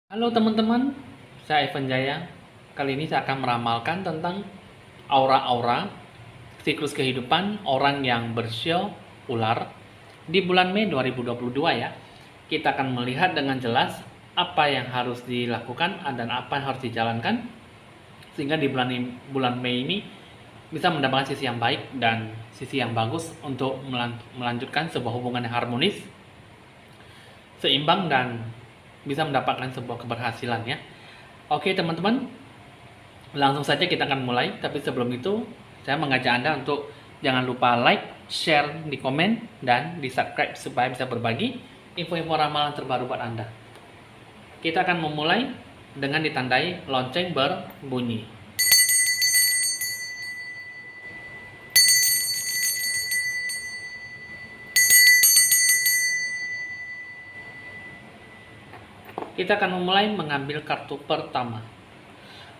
Halo teman-teman, saya Evan Jaya. Kali ini saya akan meramalkan tentang aura-aura siklus kehidupan orang yang bersio ular di bulan Mei 2022 ya. Kita akan melihat dengan jelas apa yang harus dilakukan dan apa yang harus dijalankan sehingga di bulan Mei ini bisa mendapatkan sisi yang baik dan sisi yang bagus untuk melanjutkan sebuah hubungan yang harmonis, seimbang, dan bisa mendapatkan sebuah keberhasilan ya. Oke teman-teman, langsung saja kita akan mulai. Tapi sebelum itu, saya mengajak Anda untuk jangan lupa like, share di komen, dan di subscribe supaya bisa berbagi info-info ramalan terbaru buat Anda. Kita akan memulai dengan ditandai lonceng berbunyi. Kita akan memulai mengambil kartu pertama.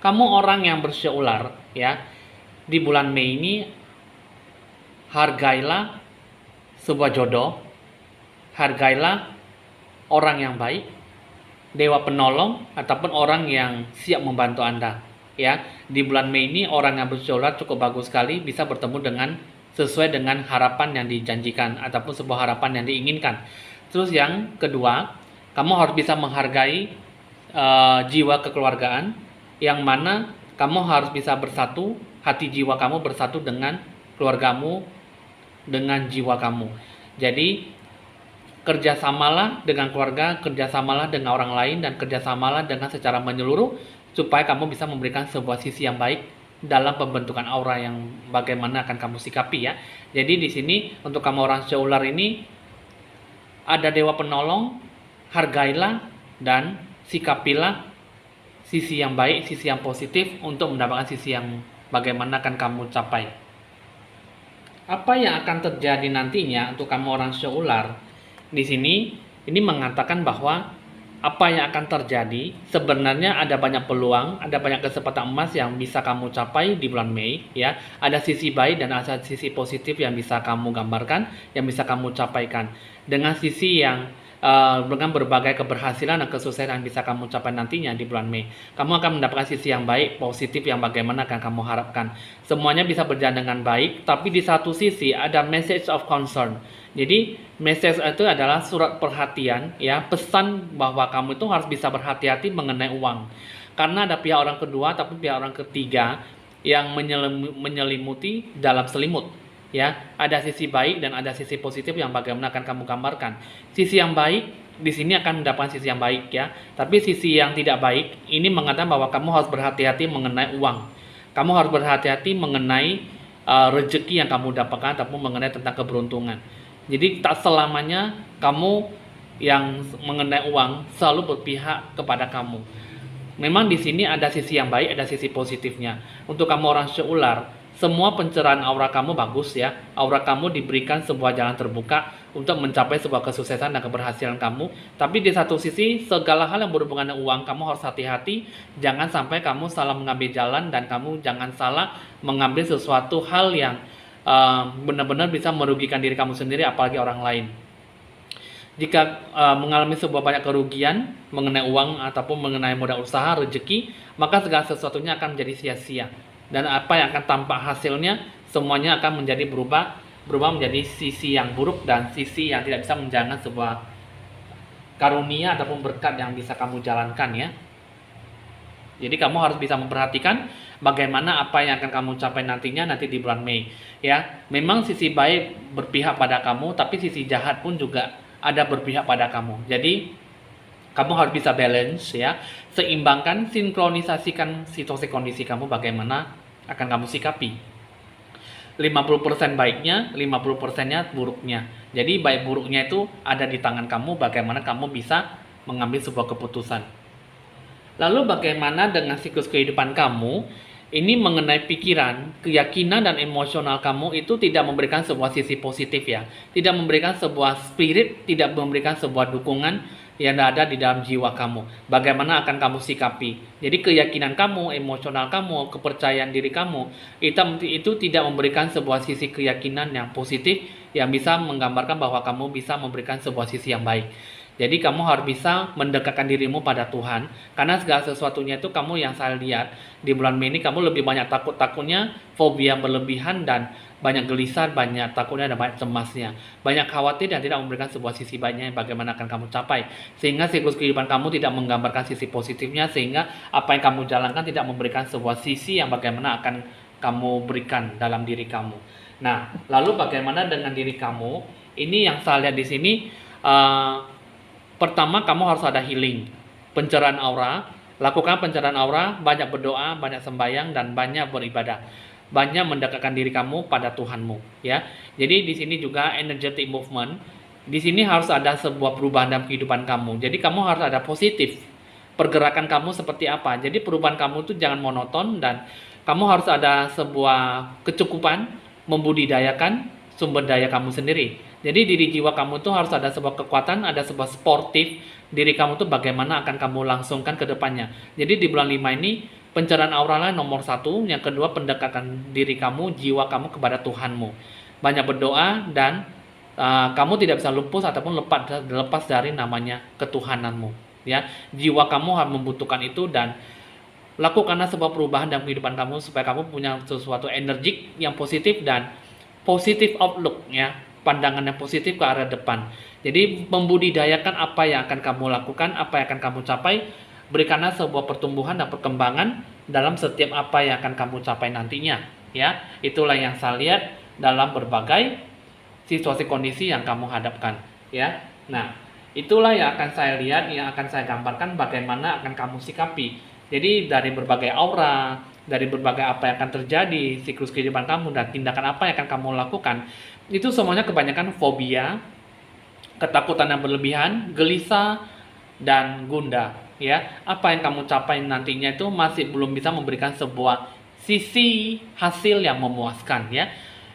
Kamu orang yang bersio ular ya. Di bulan Mei ini hargailah sebuah jodoh, hargailah orang yang baik, dewa penolong ataupun orang yang siap membantu Anda ya. Di bulan Mei ini orang yang bersio ular cukup bagus sekali bisa bertemu dengan sesuai dengan harapan yang dijanjikan ataupun sebuah harapan yang diinginkan. Terus yang kedua, kamu harus bisa menghargai jiwa kekeluargaan, yang mana kamu harus bisa bersatu, hati jiwa kamu bersatu dengan keluargamu, dengan jiwa kamu. Jadi kerjasamalah dengan keluarga, kerjasamalah dengan orang lain, dan kerjasamalah dengan secara menyeluruh supaya kamu bisa memberikan sebuah sisi yang baik dalam pembentukan aura yang bagaimana akan kamu sikapi ya. Jadi di sini untuk kamu orang sio ular ini ada dewa penolong, hargailah dan sikapilah sisi yang baik, sisi yang positif untuk mendapatkan sisi yang bagaimana akan kamu capai. Apa yang akan terjadi nantinya untuk kamu orang sio ular? Di sini ini mengatakan bahwa apa yang akan terjadi sebenarnya ada banyak peluang, ada banyak kesempatan emas yang bisa kamu capai di bulan Mei ya. Ada sisi baik dan ada sisi positif yang bisa kamu gambarkan, yang bisa kamu capaikan. Dengan sisi yang dengan berbagai keberhasilan dan kesuksesan yang bisa kamu capai nantinya di bulan Mei, kamu akan mendapatkan sisi yang baik, positif yang bagaimana akan kamu harapkan. Semuanya bisa berjalan dengan baik, tapi di satu sisi ada message of concern. Jadi message itu adalah surat perhatian ya, pesan bahwa kamu itu harus bisa berhati-hati mengenai uang. Karena ada pihak orang kedua ataupun pihak orang ketiga yang menyelimuti dalam selimut. Ya, ada sisi baik dan ada sisi positif yang bagaimana akan kamu gambarkan. Sisi yang baik di sini akan mendapatkan sisi yang baik ya. Tapi sisi yang tidak baik ini mengatakan bahwa kamu harus berhati-hati mengenai uang. Kamu harus berhati-hati mengenai rezeki yang kamu dapatkan ataupun mengenai tentang keberuntungan. Jadi tak selamanya kamu yang mengenai uang selalu berpihak kepada kamu. Memang di sini ada sisi yang baik, ada sisi positifnya. Untuk kamu orang sio ular, semua pencerahan aura kamu bagus ya. Aura kamu diberikan sebuah jalan terbuka untuk mencapai sebuah kesuksesan dan keberhasilan kamu. Tapi di satu sisi, segala hal yang berhubungan dengan uang, kamu harus hati-hati. Jangan sampai kamu salah mengambil jalan dan kamu jangan salah mengambil sesuatu hal yang benar-benar bisa merugikan diri kamu sendiri apalagi orang lain. Jika mengalami sebuah banyak kerugian mengenai uang ataupun mengenai modal usaha, rezeki, maka segala sesuatunya akan menjadi sia-sia. Dan apa yang akan tampak hasilnya, semuanya akan menjadi berubah menjadi sisi yang buruk dan sisi yang tidak bisa menjalankan sebuah karunia ataupun berkat yang bisa kamu jalankan ya. Jadi kamu harus bisa memperhatikan bagaimana apa yang akan kamu capai nantinya nanti di bulan Mei ya. Memang sisi baik berpihak pada kamu, tapi sisi jahat pun juga ada berpihak pada kamu. Jadi kamu harus bisa balance ya, seimbangkan, sinkronisasikan situasi kondisi kamu bagaimana akan kamu sikapi. 50% baiknya, 50%-nya buruknya. Jadi baik buruknya itu ada di tangan kamu, bagaimana kamu bisa mengambil sebuah keputusan. Lalu bagaimana dengan siklus kehidupan kamu? Ini mengenai pikiran, keyakinan, dan emosional kamu itu tidak memberikan sebuah sisi positif ya. Tidak memberikan sebuah spirit, tidak memberikan sebuah dukungan yang ada di dalam jiwa kamu. Bagaimana akan kamu sikapi? Jadi keyakinan kamu, emosional kamu, kepercayaan diri kamu, itu tidak memberikan sebuah sisi keyakinan yang positif yang bisa menggambarkan bahwa kamu bisa memberikan sebuah sisi yang baik. Jadi kamu harus bisa mendekatkan dirimu pada Tuhan, karena segala sesuatunya itu kamu yang saya lihat di bulan Mei ini kamu lebih banyak takut-takutnya, fobia berlebihan dan banyak gelisah, banyak takutnya dan banyak cemasnya, banyak khawatir dan tidak memberikan sebuah sisi baiknya yang bagaimana akan kamu capai, sehingga siklus kehidupan kamu tidak menggambarkan sisi positifnya, sehingga apa yang kamu jalankan tidak memberikan sebuah sisi yang bagaimana akan kamu berikan dalam diri kamu. Nah, lalu bagaimana dengan diri kamu? Ini yang saya lihat di sini. Pertama, kamu harus ada healing, pencerahan aura. Lakukan pencerahan aura, banyak berdoa, banyak sembahyang, dan banyak beribadah. Banyak mendekatkan diri kamu pada Tuhanmu, ya. Jadi di sini juga energetic movement. Di sini harus ada sebuah perubahan dalam kehidupan kamu. Jadi kamu harus ada positif. Pergerakan kamu seperti apa? Jadi perubahan kamu itu jangan monoton dan kamu harus ada sebuah kecukupan membudidayakan sumber daya kamu sendiri. Jadi diri jiwa kamu tuh harus ada sebuah kekuatan, ada sebuah sportif diri kamu tuh bagaimana akan kamu langsungkan ke depannya. Jadi di bulan 5 ini pencerahan aura lah nomor 1, yang kedua pendekatan diri kamu, jiwa kamu kepada Tuhanmu. Banyak berdoa dan kamu tidak bisa lupus ataupun lepas dari namanya ketuhananmu. Ya, jiwa kamu harus membutuhkan itu dan lakukanlah sebuah perubahan dalam kehidupan kamu supaya kamu punya sesuatu energik yang positif dan positive outlook, ya, pandangan yang positif ke arah depan. Jadi membudidayakan apa yang akan kamu lakukan, apa yang akan kamu capai, berikanlah sebuah pertumbuhan dan perkembangan dalam setiap apa yang akan kamu capai nantinya, ya. Itulah yang saya lihat dalam berbagai situasi kondisi yang kamu hadapkan, ya. Nah, itulah yang akan saya lihat, yang akan saya gambarkan bagaimana akan kamu sikapi. Jadi dari berbagai aura, dari berbagai apa yang akan terjadi, siklus kehidupan kamu, dan tindakan apa yang akan kamu lakukan, itu semuanya kebanyakan fobia, ketakutan yang berlebihan, gelisah, dan gundah. Ya, apa yang kamu capai nantinya itu masih belum bisa memberikan sebuah sisi hasil yang memuaskan, ya.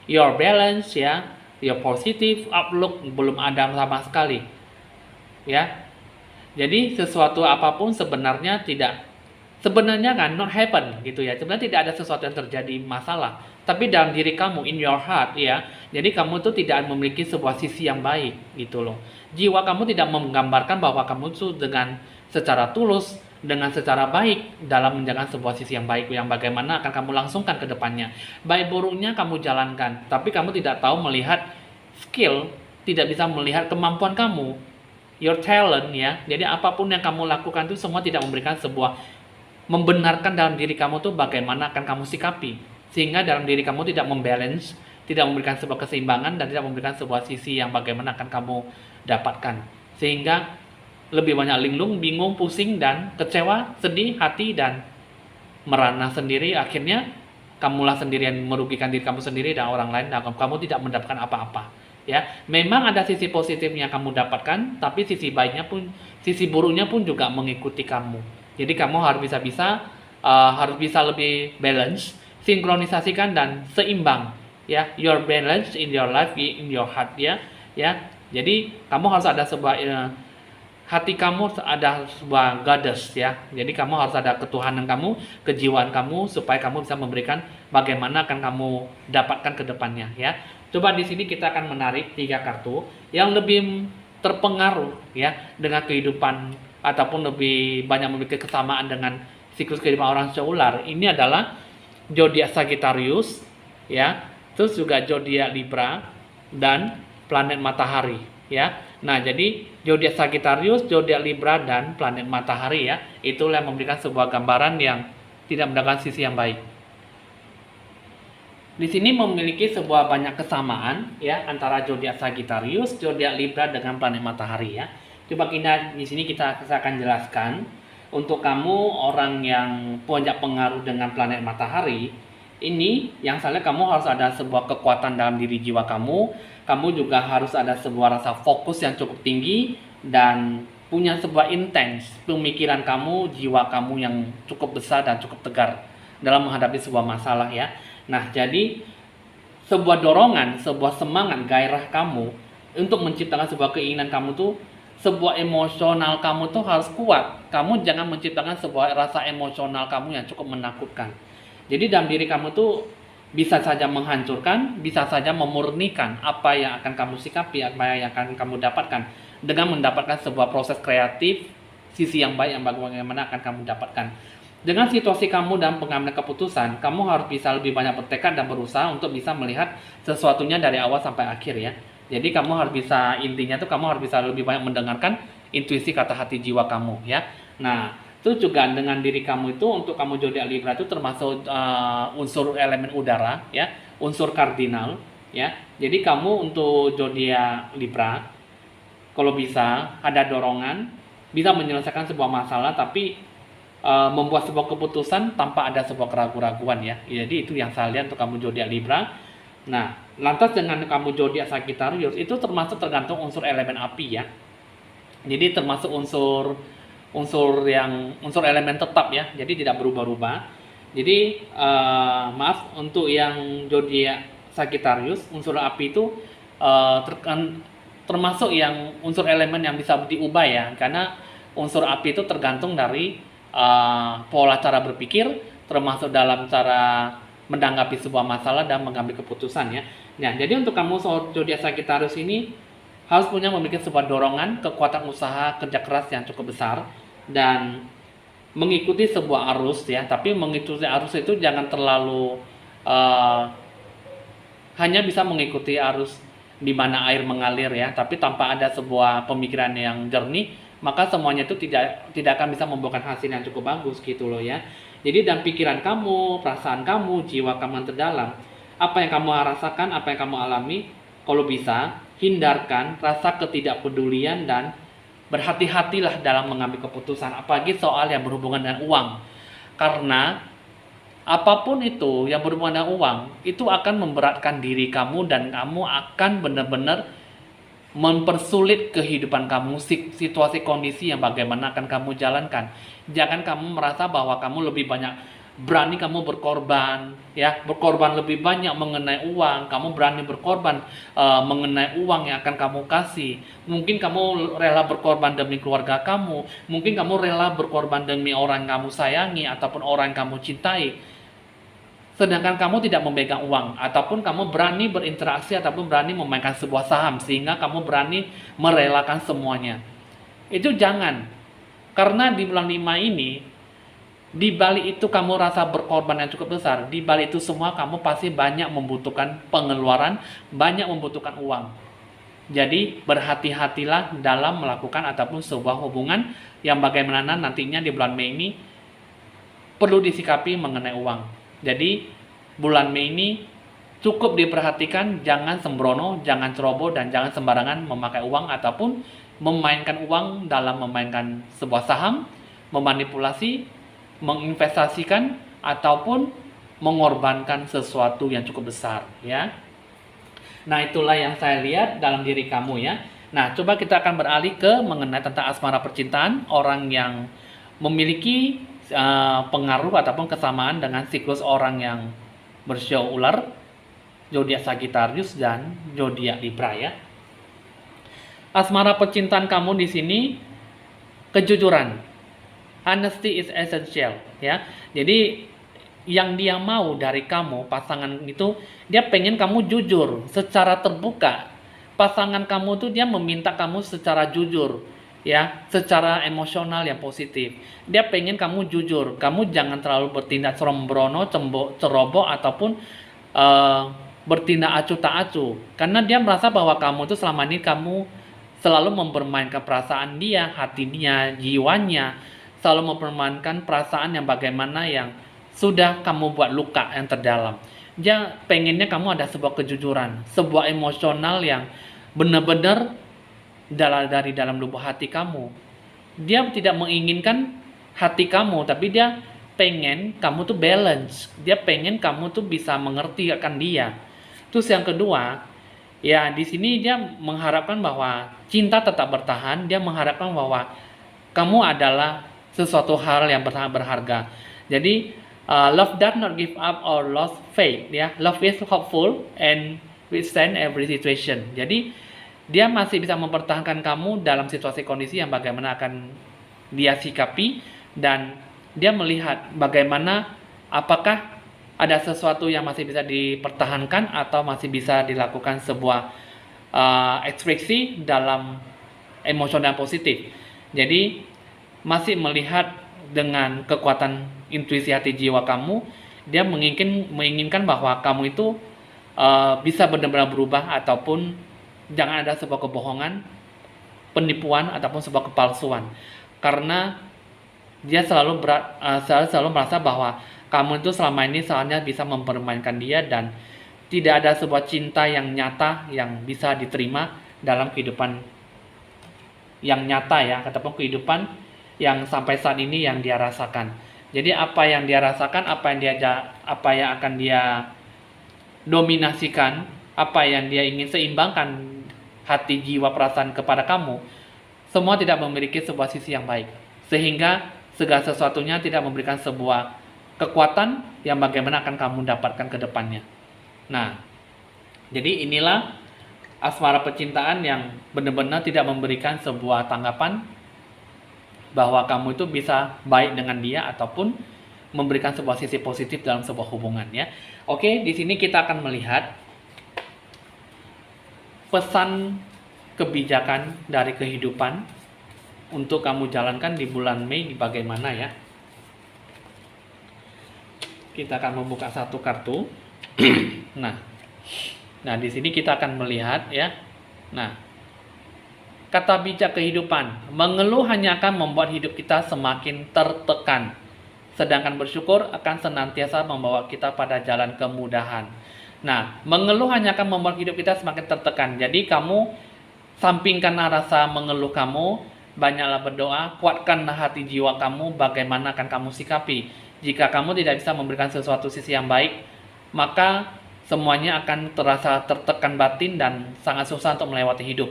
Your balance, ya, your positive outlook belum ada sama sekali, ya. Jadi sesuatu apapun sebenarnya kan not happen gitu ya. Sebenarnya tidak ada sesuatu yang terjadi masalah. Tapi dalam diri kamu, in your heart, ya. Jadi kamu tuh tidak memiliki sebuah sisi yang baik gitu loh. Jiwa kamu tidak menggambarkan bahwa kamu tuh dengan secara tulus, dengan secara baik dalam menjalankan sebuah sisi yang baik yang bagaimana akan kamu langsungkan ke depannya. Baik buruknya kamu jalankan, tapi kamu tidak tahu melihat skill, tidak bisa melihat kemampuan kamu, your talent, ya. Jadi apapun yang kamu lakukan itu semua tidak memberikan sebuah membenarkan dalam diri kamu tuh bagaimana akan kamu sikapi, sehingga dalam diri kamu tidak membalance, tidak memberikan sebuah keseimbangan dan tidak memberikan sebuah sisi yang bagaimana akan kamu dapatkan, sehingga lebih banyak linglung, bingung, pusing, dan kecewa, sedih, hati, dan merana sendiri. Akhirnya kamulah sendiri yang merugikan diri kamu sendiri dan orang lain, dan kamu tidak mendapatkan apa-apa, ya. Memang ada sisi positifnya kamu dapatkan, tapi sisi baiknya pun, sisi buruknya pun juga mengikuti kamu. Jadi kamu harus bisa lebih balance, sinkronisasikan dan seimbang, ya. Your balance in your life, in your heart, ya. Jadi kamu harus ada sebuah hati kamu ada sebuah goddess, ya. Jadi kamu harus ada ketuhanan kamu, kejiwaan kamu supaya kamu bisa memberikan bagaimana akan kamu dapatkan ke depannya, ya. Coba di sini kita akan menarik 3 kartu yang lebih terpengaruh, ya, dengan kehidupan ataupun lebih banyak memiliki kesamaan dengan siklus kehidupan orang seular. Ini adalah zodiak Sagittarius, ya. Terus juga zodiak Libra dan planet matahari, ya. Nah, jadi zodiak Sagittarius, zodiak Libra dan planet matahari, ya. Itulah yang memberikan sebuah gambaran yang tidak mendapatkan sisi yang baik. Di sini memiliki sebuah banyak kesamaan, ya, antara zodiak Sagittarius, zodiak Libra dengan planet matahari, ya. Coba di sini kita akan jelaskan untuk kamu orang yang punya pengaruh dengan planet matahari. Ini yang salah, kamu harus ada sebuah kekuatan dalam diri jiwa kamu. Kamu juga harus ada sebuah rasa fokus yang cukup tinggi dan punya sebuah intens pemikiran kamu, jiwa kamu yang cukup besar dan cukup tegar dalam menghadapi sebuah masalah, ya. Nah, jadi sebuah dorongan, sebuah semangat, gairah kamu untuk menciptakan sebuah keinginan kamu tuh, sebuah emosional kamu tuh harus kuat. Kamu jangan menciptakan sebuah rasa emosional kamu yang cukup menakutkan. Jadi dalam diri kamu tuh bisa saja menghancurkan, bisa saja memurnikan apa yang akan kamu sikapi, apa yang akan kamu dapatkan. dengan mendapatkan sebuah proses kreatif, sisi yang baik yang bagaimana akan kamu dapatkan. Dengan situasi kamu dalam pengambilan keputusan, kamu harus bisa lebih banyak bertekad dan berusaha untuk bisa melihat sesuatunya dari awal sampai akhir ya. Jadi kamu harus bisa, intinya tuh kamu harus bisa lebih banyak mendengarkan intuisi kata hati jiwa kamu ya. Nah, itu juga dengan diri kamu itu, untuk kamu zodiak Libra itu termasuk unsur elemen udara ya, unsur kardinal ya. Jadi kamu untuk zodiak Libra, kalau bisa ada dorongan, bisa menyelesaikan sebuah masalah, tapi membuat sebuah keputusan tanpa ada sebuah keraguan-raguan ya. Jadi itu yang saya lihat untuk kamu zodiak Libra. Nah, lantas dengan kamu zodiak Sagittarius itu termasuk tergantung unsur elemen api ya. Jadi termasuk unsur elemen tetap ya. Jadi tidak berubah-ubah. Jadi maaf, untuk yang zodiak Sagittarius, unsur api itu termasuk yang unsur elemen yang bisa diubah ya, karena unsur api itu tergantung dari pola cara berpikir, termasuk dalam cara menanggapi sebuah masalah dan mengambil keputusan ya. Nah, jadi untuk kamu zodiak Sagittarius ini harus memiliki sebuah dorongan, kekuatan usaha, kerja keras yang cukup besar dan mengikuti sebuah arus ya. Tapi mengikuti arus itu jangan terlalu hanya bisa mengikuti arus di mana air mengalir ya, tapi tanpa ada sebuah pemikiran yang jernih, maka semuanya itu tidak akan bisa membuahkan hasil yang cukup bagus gitu loh ya. Jadi dalam pikiran kamu, perasaan kamu, jiwa kamu yang terdalam, apa yang kamu rasakan, apa yang kamu alami, kalau bisa hindarkan rasa ketidakpedulian dan berhati-hatilah dalam mengambil keputusan, apalagi soal yang berhubungan dengan uang. Karena apapun itu yang berhubungan dengan uang itu akan memberatkan diri kamu dan kamu akan benar-benar mempersulit kehidupan kamu, situasi kondisi yang bagaimana akan kamu jalankan. Jangan kamu merasa bahwa kamu lebih banyak berani kamu berkorban ya, berkorban lebih banyak mengenai uang, kamu berani berkorban mengenai uang yang akan kamu kasih. Mungkin kamu rela berkorban demi keluarga kamu, mungkin kamu rela berkorban demi orang yang kamu sayangi ataupun orang yang kamu cintai, sedangkan kamu tidak memegang uang, ataupun kamu berani berinteraksi ataupun berani memainkan sebuah saham sehingga kamu berani merelakan semuanya. Itu jangan. Karena di bulan 5 ini, di balik itu kamu rasa berkorban yang cukup besar, di balik itu semua kamu pasti banyak membutuhkan pengeluaran, banyak membutuhkan uang. Jadi berhati-hatilah dalam melakukan ataupun sebuah hubungan yang bagaimana nantinya di bulan Mei ini perlu disikapi mengenai uang. Jadi bulan Mei ini cukup diperhatikan, jangan sembrono, jangan ceroboh, dan jangan sembarangan memakai uang ataupun memainkan uang dalam memainkan sebuah saham, memanipulasi, menginvestasikan, ataupun mengorbankan sesuatu yang cukup besar ya. Nah, itulah yang saya lihat dalam diri kamu ya. Nah, coba kita akan beralih ke mengenai tentang asmara percintaan, orang yang memiliki pengaruh ataupun kesamaan dengan siklus orang yang bersio ular, zodiak Sagittarius dan zodiak Libra ya. Asmara percintaan kamu di sini kejujuran. Honesty is essential ya. Jadi yang dia mau dari kamu, pasangan itu, dia pengen kamu jujur secara terbuka. Pasangan kamu tuh dia meminta kamu secara jujur ya, secara emosional yang positif. Dia pengen kamu jujur, kamu jangan terlalu bertindak sembrono, ceroboh ataupun bertindak acuh tak acuh, karena dia merasa bahwa kamu tuh selama ini kamu selalu mempermainkan perasaan dia, hatinya, jiwanya, selalu mempermainkan perasaan yang bagaimana yang sudah kamu buat luka yang terdalam. Dia pengennya kamu ada sebuah kejujuran, sebuah emosional yang benar-benar dari dalam lubuk hati kamu. Dia tidak menginginkan hati kamu, tapi dia pengen kamu tuh balance. Dia pengen kamu tuh bisa mengerti akan dia. Terus yang kedua, ya di sini dia mengharapkan bahwa cinta tetap bertahan. Dia mengharapkan bahwa kamu adalah sesuatu hal yang berharga. Jadi love does not give up or lost faith ya. Love is hopeful and withstand every situation. Jadi dia masih bisa mempertahankan kamu dalam situasi kondisi yang bagaimana akan dia sikapi, dan dia melihat bagaimana apakah ada sesuatu yang masih bisa dipertahankan atau masih bisa dilakukan sebuah ekspresi dalam emosional positif. Jadi masih melihat dengan kekuatan intuisi hati jiwa kamu, dia menginginkan bahwa kamu itu bisa benar-benar berubah, ataupun jangan ada sebuah kebohongan, penipuan, ataupun sebuah kepalsuan. Karena dia selalu merasa bahwa kamu itu selama ini hanya bisa mempermainkan dia, dan tidak ada sebuah cinta yang nyata yang bisa diterima dalam kehidupan yang nyata ya, ataupun kehidupan yang sampai saat ini yang dia rasakan. Jadi apa yang dia rasakan, apa yang akan dia dominasikan, apa yang dia ingin seimbangkan hati, jiwa, perasaan kepada kamu, semua tidak memiliki sebuah sisi yang baik, sehingga segala sesuatunya tidak memberikan sebuah kekuatan yang bagaimana akan kamu dapatkan ke depannya. Nah, jadi inilah asmara percintaan yang benar-benar tidak memberikan sebuah tanggapan bahwa kamu itu bisa baik dengan dia, ataupun memberikan sebuah sisi positif dalam sebuah hubungan ya. Oke, di sini kita akan melihat pesan kebijakan dari kehidupan untuk kamu jalankan di bulan Mei bagaimana ya. Kita akan membuka satu kartu. Nah, di sini kita akan melihat ya. Nah, kata bijak kehidupan, mengeluh hanya akan membuat hidup kita semakin tertekan, sedangkan bersyukur akan senantiasa membawa kita pada jalan kemudahan. Nah, mengeluh hanya akan membuat hidup kita semakin tertekan. Jadi kamu sampingkanlah rasa mengeluh kamu, banyaklah berdoa, kuatkanlah hati jiwa kamu, bagaimana akan kamu sikapi. Jika kamu tidak bisa memberikan sesuatu sisi yang baik, maka semuanya akan terasa tertekan batin dan sangat susah untuk melewati hidup.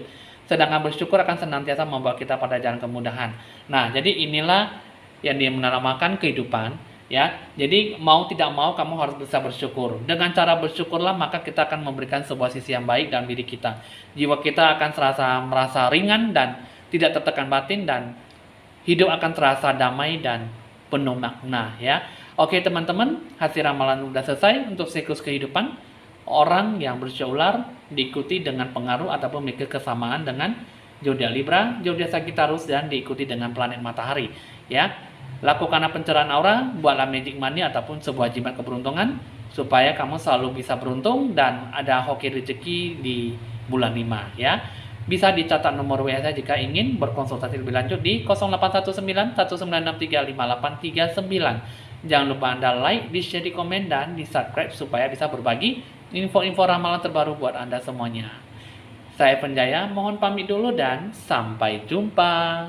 Sedangkan bersyukur akan senantiasa membawa kita pada jalan kemudahan. Nah, jadi inilah yang dia menamakan kehidupan ya. Jadi mau tidak mau kamu harus bisa bersyukur. Dengan cara bersyukurlah maka kita akan memberikan sebuah sisi yang baik dalam diri kita. Jiwa kita akan merasa ringan dan tidak tertekan batin, dan hidup akan terasa damai dan penuh makna ya. Oke teman-teman, hasil ramalan sudah selesai untuk siklus kehidupan. Orang yang berusia ular diikuti dengan pengaruh ataupun memiliki kesamaan dengan zodiak Libra, zodiak Sagittarius, dan diikuti dengan planet matahari ya. Lakukanlah pencerahan aura, buatlah magic money ataupun sebuah jimat keberuntungan supaya kamu selalu bisa beruntung dan ada hoki rezeki di bulan 5 ya. Bisa dicatat nomor WA saya jika ingin berkonsultasi lebih lanjut di 0819 1963 5839. Jangan lupa Anda like, di share, di komen, dan di subscribe supaya bisa berbagi info-info ramalan terbaru buat Anda semuanya. Saya Penjaya, mohon pamit dulu dan sampai jumpa.